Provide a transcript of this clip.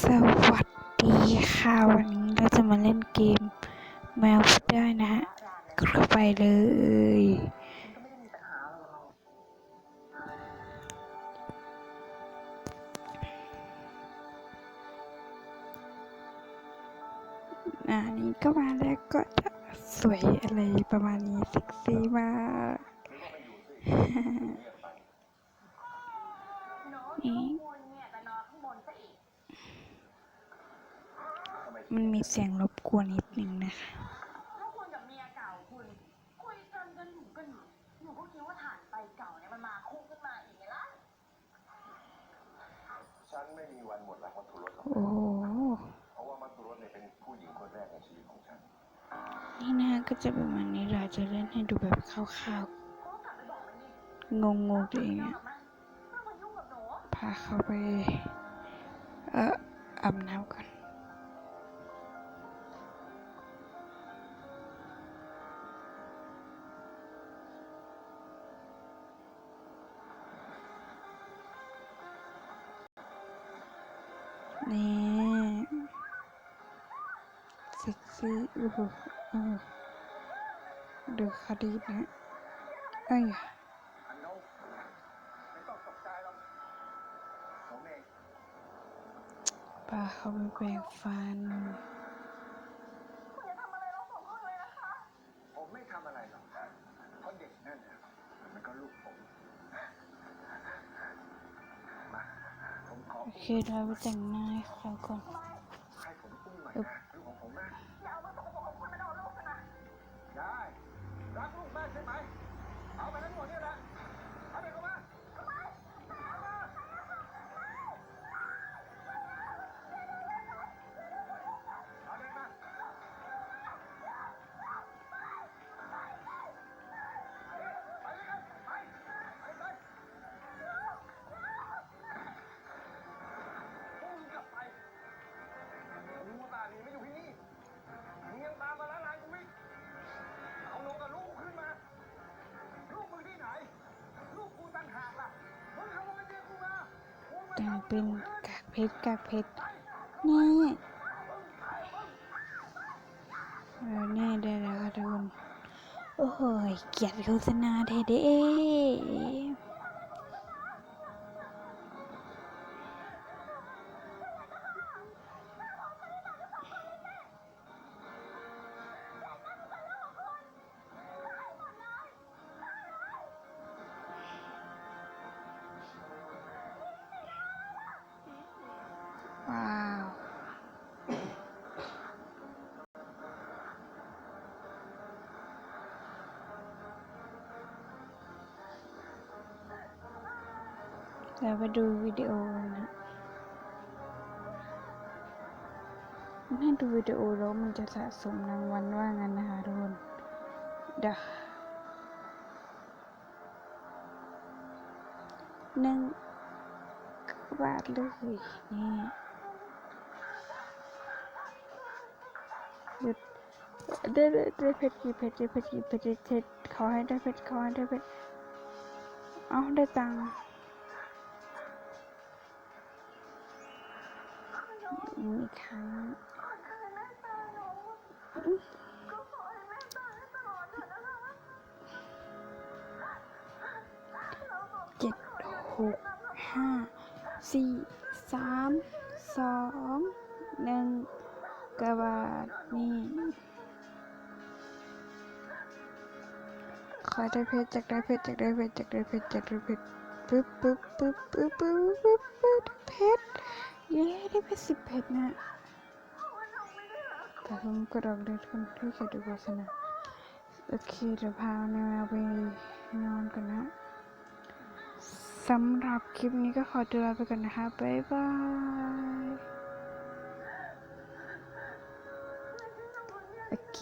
สวัสดีค่ะวันนี้เราจะมาเล่นเกมแมวพูดได้นะฮะเข้าไปเลยนี้ก็มาแล้วก็จะสวยอะไรประมาณนี้เซ็กซี่มากนี่มันมีเสียงรบกวนนิดนึงนะคะฉันไม่มีวันหมดรักมัทุรสหรอก โอ้โหเพราะว่ามัทุรสเนี่ยเป็นผู้หญิงคนแรกในชีวิตของฉัน นี่นะก็จะประมาณนี้เราจะเล่นให้ดูแบบคร่าวๆงงๆตัวเองอะพาเขาไปอาบน้ำก่อนนี่เซ็กซี่ดูคดีนะเอ้ยอันโน้ไม่ต้องตกใจหรอกผมเอง ป้าเขาไปแปรงฟันผมไม่ทำอะไรหรอกเพราะเด็กนั่นน่ะมันก็ลูกผมมาผมขอ โอเคเราไปแต่งหน้าให้เขาก่อน ให้ผมอุ้มหน่อยนะลูกของผมนะอย่าเอามาสกปรกของคุณมาโดนลูกฉันนะได้รักลูกแม่ใช่ไหมเอาไปทั้งหมดเนี่ยนะเอาเด็กออกมาเอามาเอาเด็กมางูตาหนีไม่อยู่ที่นี่มึงยังตามมาล้างกูอีกเอาลงกับลูกขึ้นมาลูกมึงที่ไหนลูกกูตั้งหากล่ะมึงทำอะไรเด็กกูมาแต่งเป็นกากเพชรนี่นี่ได้แล้วค่ะทุกคนโอ้โหเกลียดโฆษณาเท่เด้ว้าวแล้วไปดูวิดีโอนะถ้าดูวิดีโอแล้วมันจะสะสมรางวัลว่างั้นนะคะทุกคนเดี๋ยว1 บาทเลยนี่หยุดได้เพชรกี่เพชรขอให้ได้เพชรเอาได้ตังค์อีกครั้ง7 6 5 4 3 2 1กระบาดนี่ขอได้เพชรจากได้เพชรปึ๊บเพชรเย้ได้เพชร10 เพชรนะแต่ผมก็ลองได้คนที่เคยดูโฆษณาโอเคเดี๋ยวพาแมวไปนอนกันนะสำหรับคลิปนี้ก็ขอตัวลาไปก่อนนะคะบ๊ายบายโอเค